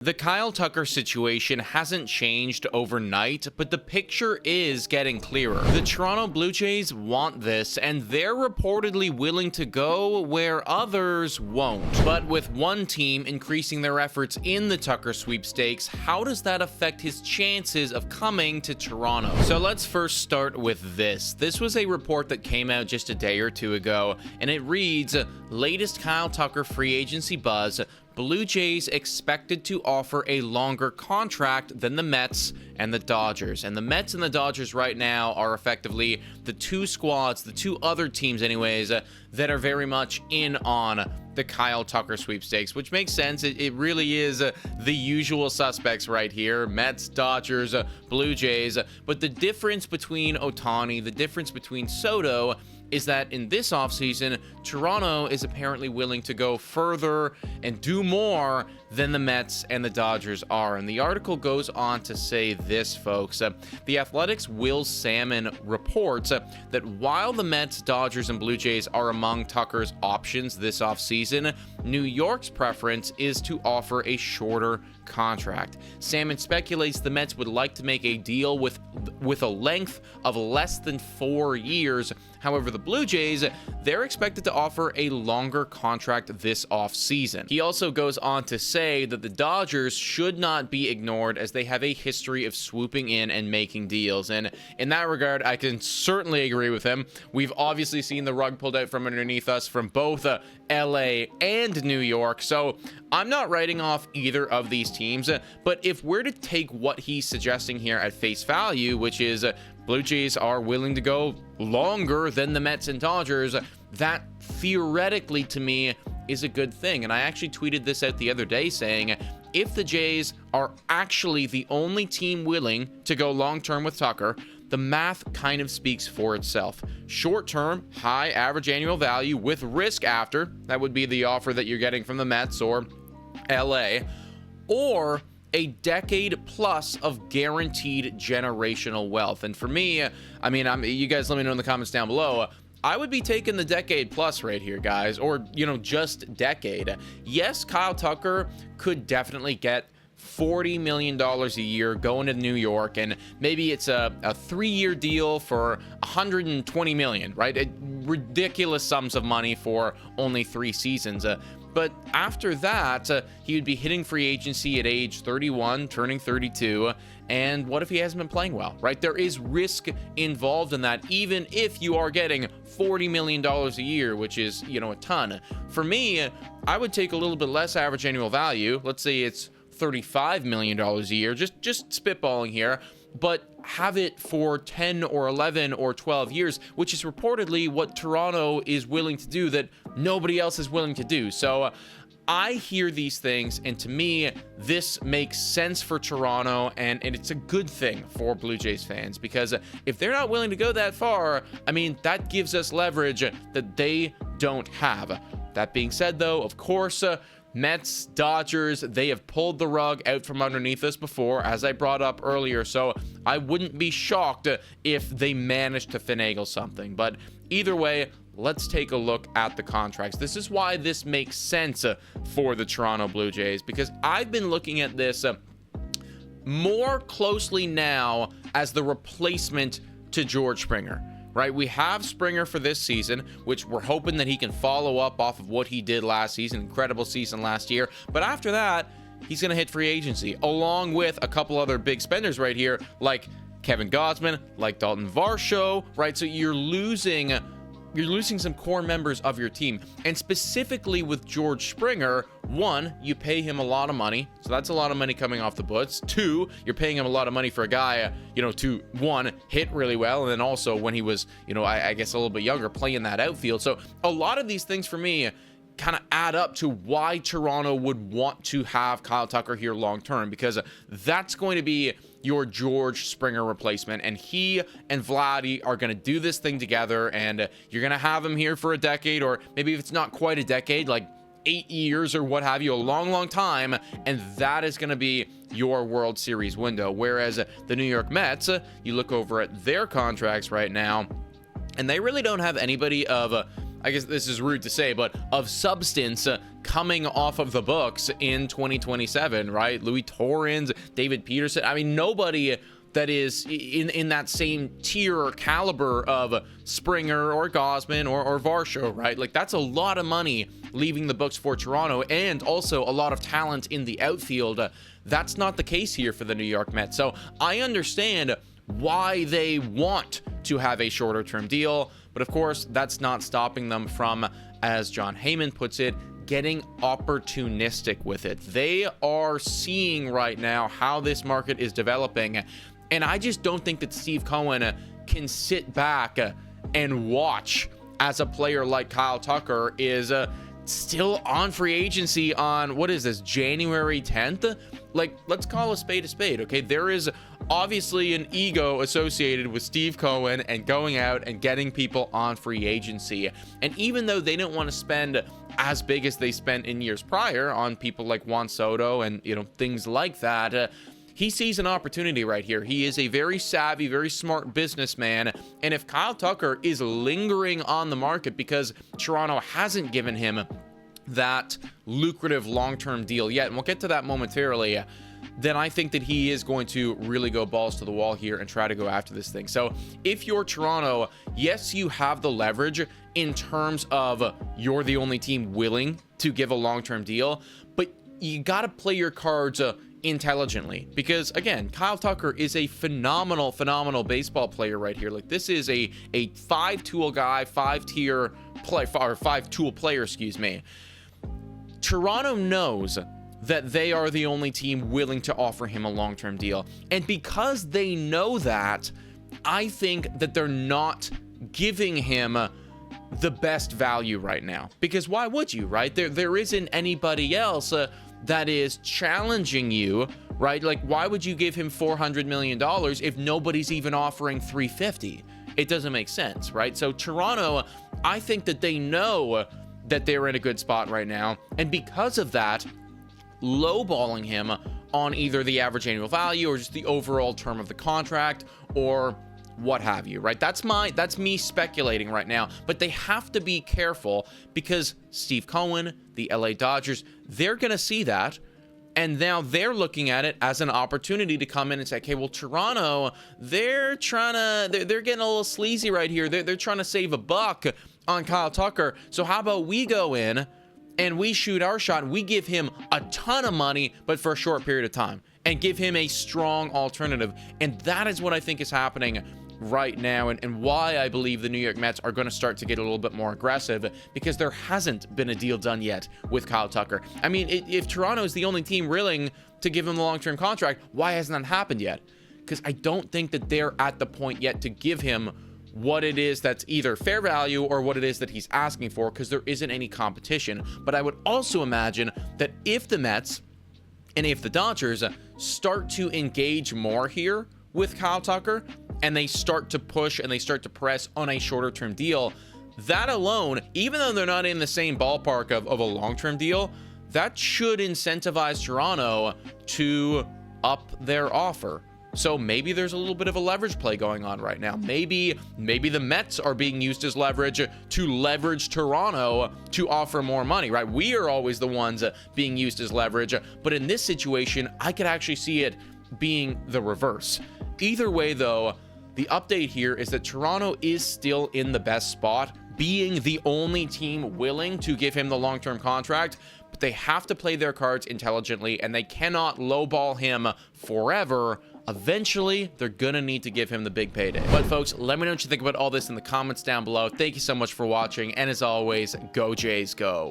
The Kyle Tucker situation hasn't changed overnight, but the picture is getting clearer. The Toronto Blue Jays want this, and they're reportedly willing to go where others won't. But with one team increasing their efforts in the Tucker sweepstakes, how does that affect his chances of coming to Toronto? So let's first start with this. This was a report that came out just a day or two ago, and it reads, latest Kyle Tucker free agency buzz, Blue Jays expected to offer a longer contract than the Mets and the Dodgers. And the Mets and the Dodgers right now are effectively the two squads, the two other teams anyways, that are very much in on the Kyle Tucker sweepstakes, which makes sense. It really is the usual suspects right here: Mets, Dodgers, Blue Jays. But the difference between Ohtani, the difference between Soto, is that in this offseason, Toronto is apparently willing to go further and do more than the Mets and the Dodgers are. And the article goes on to say this, folks. The Athletic's Will Salmon reports that while the Mets, Dodgers, and Blue Jays are among Tucker's options this offseason, New York's preference is to offer a shorter contract. Salmon speculates the Mets would like to make a deal with a length of less than 4 years. However, the Blue Jays, they're expected to offer a longer contract this offseason. He also goes on to say that the Dodgers should not be ignored as they have a history of swooping in and making deals. And in that regard, I can certainly agree with him. We've obviously seen the rug pulled out from underneath us from both LA and New York. So I'm not writing off either of these teams, but if we're to take what he's suggesting here at face value, which is Blue Jays are willing to go longer than the Mets and Dodgers, that theoretically to me is a good thing. And I actually tweeted this out the other day saying, if the Jays are actually the only team willing to go long-term with Tucker, the math kind of speaks for itself. Short-term, high average annual value with risk after, that would be the offer that you're getting from the Mets or LA, or a decade plus of guaranteed generational wealth. And for me, you guys let me know in the comments down below, I would be taking the decade plus right here, guys, or, just decade. Yes, Kyle Tucker could definitely get $40 million a year going to New York, and maybe it's a 3-year deal for $120 million, right? Ridiculous sums of money for only 3 seasons. But after that, he would be hitting free agency at age 31, turning 32. And what if he hasn't been playing well, right? There is risk involved in that, even if you are getting $40 million a year, which is, a ton. For me, I would take a little bit less average annual value. Let's say it's $35 million a year, just spitballing here, but have it for 10 or 11 or 12 years, which is reportedly what Toronto is willing to do that nobody else is willing to do. So I hear these things, and to me, this makes sense for Toronto, and it's a good thing for Blue Jays fans, because if they're not willing to go that far, that gives us leverage that they don't have. That being said, though, of course, Mets, Dodgers, they have pulled the rug out from underneath us before, as I brought up earlier, so I wouldn't be shocked if they managed to finagle something. But either way, let's take a look at the contracts. This is why this makes sense for the Toronto Blue Jays, because I've been looking at this more closely now as the replacement to George Springer. Right, we have Springer for this season, which we're hoping that he can follow up off of what he did last season. Incredible season last year. But after that, he's going to hit free agency, along with a couple other big spenders right here, like Kevin Gausman, like Dalton Varsho, right? So you're losing some core members of your team. And specifically with George Springer, 1, you pay him a lot of money, so that's a lot of money coming off the books. 2, you're paying him a lot of money for a guy, to 1, hit really well, and then also when he was, I guess a little bit younger, playing that outfield. So a lot of these things for me kind of add up to why Toronto would want to have Kyle Tucker here long term, because that's going to be your George Springer replacement, and he and Vladdy are going to do this thing together, and you're going to have him here for a decade, or maybe if it's not quite a decade, like 8 years or what have you, a long time, and that is going to be your World Series window. Whereas the New York Mets, you look over at their contracts right now, and they really don't have anybody of I guess this is rude to say, but of substance coming off of the books in 2027, right? Louis Torrens, David Peterson. I mean, nobody that is in that same tier or caliber of Springer or Gosman or Varsho, right? Like, that's a lot of money leaving the books for Toronto, and also a lot of talent in the outfield. That's not the case here for the New York Mets. So I understand why they want to have a shorter term deal, but of course that's not stopping them from, as John Heyman puts it, getting opportunistic with it. They are seeing right now how this market is developing, and I just don't think that Steve Cohen can sit back and watch as a player like Kyle Tucker is still on free agency on, what is this, January 10th? Like, let's call a spade, okay? There is obviously an ego associated with Steve Cohen and going out and getting people on free agency. And even though they don't want to spend as big as they spent in years prior on people like Juan Soto and, you know, things like that, he sees an opportunity right here. He is a very savvy, very smart businessman. And if Kyle Tucker is lingering on the market because Toronto hasn't given him that lucrative long-term deal yet, and we'll get to that momentarily, then I think that he is going to really go balls to the wall here and try to go after this thing. So if you're Toronto, yes, you have the leverage in terms of you're the only team willing to give a long-term deal, but you got to play your cards intelligently, because again, Kyle Tucker is a phenomenal baseball player right here. Like, this is a five-tool guy, five-tool player, excuse me. Toronto knows that they are the only team willing to offer him a long-term deal, and because they know that, I think that they're not giving him the best value right now, because why would you, right? There isn't anybody else that is challenging you, right? Like, why would you give him $400 million if nobody's even offering $350? It doesn't make sense, right? So Toronto, I think that they know that they're in a good spot right now, and because of that, lowballing him on either the average annual value or just the overall term of the contract or what have you, right? That's me speculating right now, but they have to be careful because Steve Cohen, the LA Dodgers, they're going to see that, and now they're looking at it as an opportunity to come in and say, okay, well, Toronto, they're getting a little sleazy right here. They're trying to save a buck on Kyle Tucker. So how about we go in and we shoot our shot and we give him a ton of money, but for a short period of time, and give him a strong alternative. And that is what I think is happening right now, and why I believe the New York Mets are going to start to get a little bit more aggressive, because there hasn't been a deal done yet with Kyle Tucker. I mean, if Toronto is the only team willing to give him the long-term contract, why hasn't that happened yet? Because I don't think that they're at the point yet to give him what it is that's either fair value or what it is that he's asking for, because there isn't any competition. But I would also imagine that if the Mets and if the Dodgers start to engage more here with Kyle Tucker, and they start to push and they start to press on a shorter term deal, that alone, even though they're not in the same ballpark of a long-term deal, that should incentivize Toronto to up their offer. So maybe there's a little bit of a leverage play going on right now. Maybe the Mets are being used as leverage to leverage Toronto to offer more money, right? We are always the ones being used as leverage, but in this situation, I could actually see it being the reverse. Either way, though, the update here is that Toronto is still in the best spot, being the only team willing to give him the long-term contract, but they have to play their cards intelligently, and they cannot lowball him forever. Eventually, they're gonna need to give him the big payday. But folks, let me know what you think about all this in the comments down below. Thank you so much for watching, and as always, go Jays, go.